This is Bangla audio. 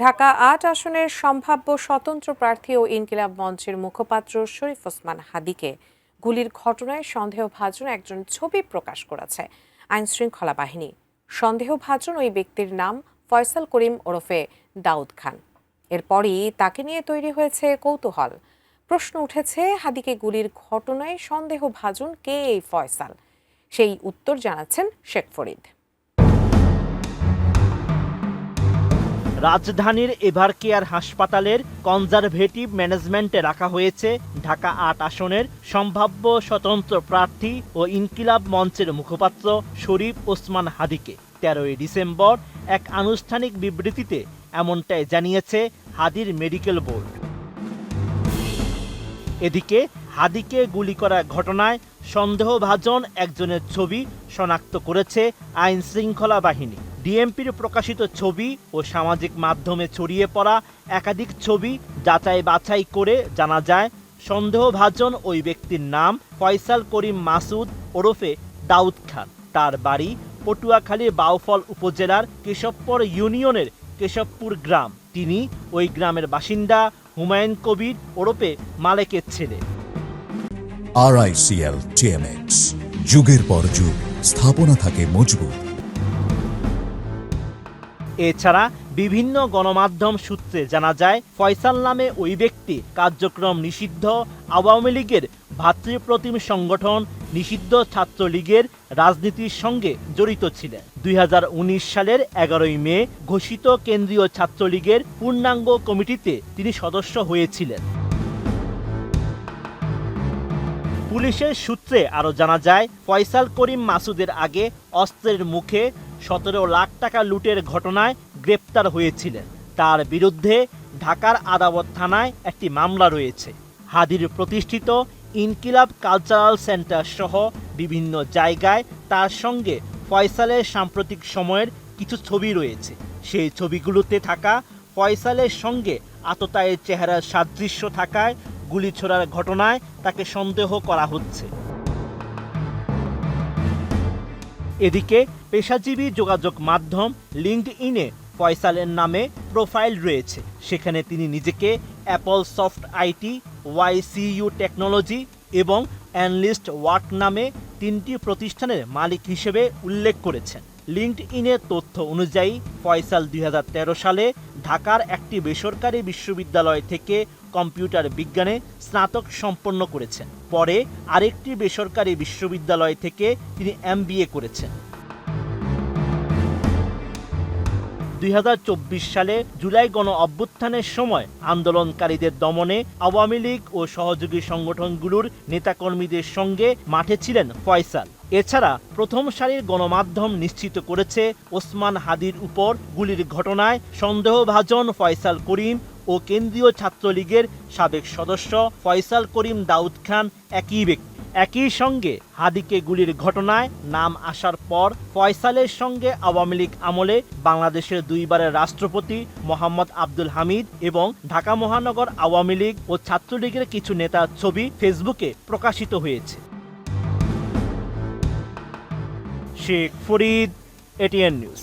ঢাকা ৮ আসনের সম্ভাব্য স্বতন্ত্র প্রার্থী ও ইনকিলাব মঞ্চের মুখপাত্র শরীফ ওসমান হাদিকে গুলির ঘটনায় সন্দেহভাজন একজন ছবি প্রকাশ করেছে আইনশৃঙ্খলা বাহিনী। সন্দেহভাজন ওই ব্যক্তির নাম ফয়সাল করিম ওরফে দাউদ খান। এরপরই তাকে নিয়ে তৈরি হয়েছে কৌতূহল। প্রশ্ন উঠেছে, হাদিকে গুলির ঘটনায় সন্দেহভাজন কে এই ফয়সাল? সেই উত্তর জানাচ্ছেন শেখ ফরিদ। রাজধানীর এভারকেয়ার হাসপাতালের কনজারভেটিভ ম্যানেজমেন্টে রাখা হয়েছে ঢাকা ৮ আসনের সম্ভাব্য স্বতন্ত্র প্রার্থী ও ইনকিলাব মঞ্চের মুখপাত্র শরীফ ওসমান হাদিকে। ১৩ই ডিসেম্বর এক আনুষ্ঠানিক বিবৃতিতে এমনটাই জানিয়েছে হাদির মেডিকেল বোর্ড। এদিকে হাদিকে গুলি করার ঘটনায় সন্দেহভাজন একজনের ছবি শনাক্ত করেছে আইন শৃঙ্খলা বাহিনী। ডিএমপির প্রকাশিত ছবি ও সামাজিক মাধ্যমে ছড়িয়ে পড়া একাধিক ছবি যাচাই বাছাই করে জানা যায়, সন্দেহভাজন ওই ব্যক্তির নাম ফয়সাল করিম মাসুদ ওরফে দাউদ খান। তার বাড়ি পটুয়াখালীর বাউফল উপজেলার কেশবপুর ইউনিয়নের কেশবপুর গ্রাম। তিনি ওই গ্রামের বাসিন্দা হুমায়ুন কবির ওরফে মালেকের ছেলে। RICL TMX, যুগের পর যুগ স্থাপনা থাকে মজবুত। এছাড়া বিভিন্ন গণমাধ্যম সূত্রে জানা যায়, ফয়সাল নামে ওই ব্যক্তি কার্যক্রম নিষিদ্ধ আওয়ামী লীগের ভাতৃপ্রতিম সংগঠন নিষিদ্ধ ছাত্রলীগের রাজনীতির সঙ্গে জড়িত ছিলেন। ২০১৯ সালের ১১ই মে ঘোষিত কেন্দ্রীয় ছাত্রলীগের পূর্ণাঙ্গ কমিটিতে তিনি সদস্য হয়েছিলেন। পুলিশের সূত্রে আরও জানা যায়, ফয়সাল করিম মাসুদের আগে অস্ত্রের মুখে ১৭ লাখ টাকা লুটের ঘটনায় গ্রেপ্তার হয়েছিলেন। তার বিরুদ্ধে ঢাকার আদালত থানায় একটি মামলা রয়েছে। হাদির প্রতিষ্ঠিত ইনকিলাব কালচারাল সেন্টার সহ বিভিন্ন জায়গায় তার সঙ্গে ফয়সালের সাম্প্রতিক সময়ের কিছু ছবি রয়েছে। সেই ছবিগুলোতে থাকা ফয়সালের সঙ্গে আততায়ীর চেহারার সাদৃশ্য থাকায় গুলি ছোড়ার ঘটনায় তাকে সন্দেহ করা হচ্ছে। এদিকে পেশাজীবী যোগাযোগ মাধ্যম লিঙ্কডইনে ফয়সালের নামে প্রোফাইল রয়েছে। সেখানে তিনি নিজেকে Apple soft IT, YCU technology এবং অ্যানলিস্ট ওয়ার্ক নামে ৩টি প্রতিষ্ঠানের মালিক হিসেবে উল্লেখ করেছেন। লিঙ্কডইনের তথ্য অনুযায়ী ফয়সাল ২০১৩ সালে ঢাকার একটি বেসরকারি বিশ্ববিদ্যালয় থেকে কম্পিউটার বিজ্ঞানে স্নাতক সম্পন্ন করেছেন। পরে আরেকটি বেসরকারি বিশ্ববিদ্যালয় থেকে তিনি MBA করেছেন। ২০২৪ সালে জুলাই গণ অভ্যুত্থানের সময় আন্দোলনকারীদের দমনে আওয়ামী লীগ ও সহযোগী সংগঠনগুলোর নেতাকর্মীদের সঙ্গে মাঠে ছিলেন ফয়সাল। এছাড়া প্রথম সারির গণমাধ্যম নিশ্চিত করেছে, ওসমান হাদির উপর গুলির ঘটনায় সন্দেহভাজন ফয়সাল করিম ও কেন্দ্রীয় ছাত্রলীগের সাবেক সদস্য ফয়সাল করিম দাউদ খান একই ব্যক্তি। একই সঙ্গে হাদিকে গুলির ঘটনায় নাম আসার পর ফয়সালের সঙ্গে আওয়ামী লীগ আমলে বাংলাদেশের দুইবারের রাষ্ট্রপতি মোহাম্মদ আব্দুল হামিদ এবং ঢাকা মহানগর আওয়ামী লীগ ও ছাত্রলীগের কিছু নেতার ছবি ফেসবুকে প্রকাশিত হয়েছে। Sheikh Farid, ATN news.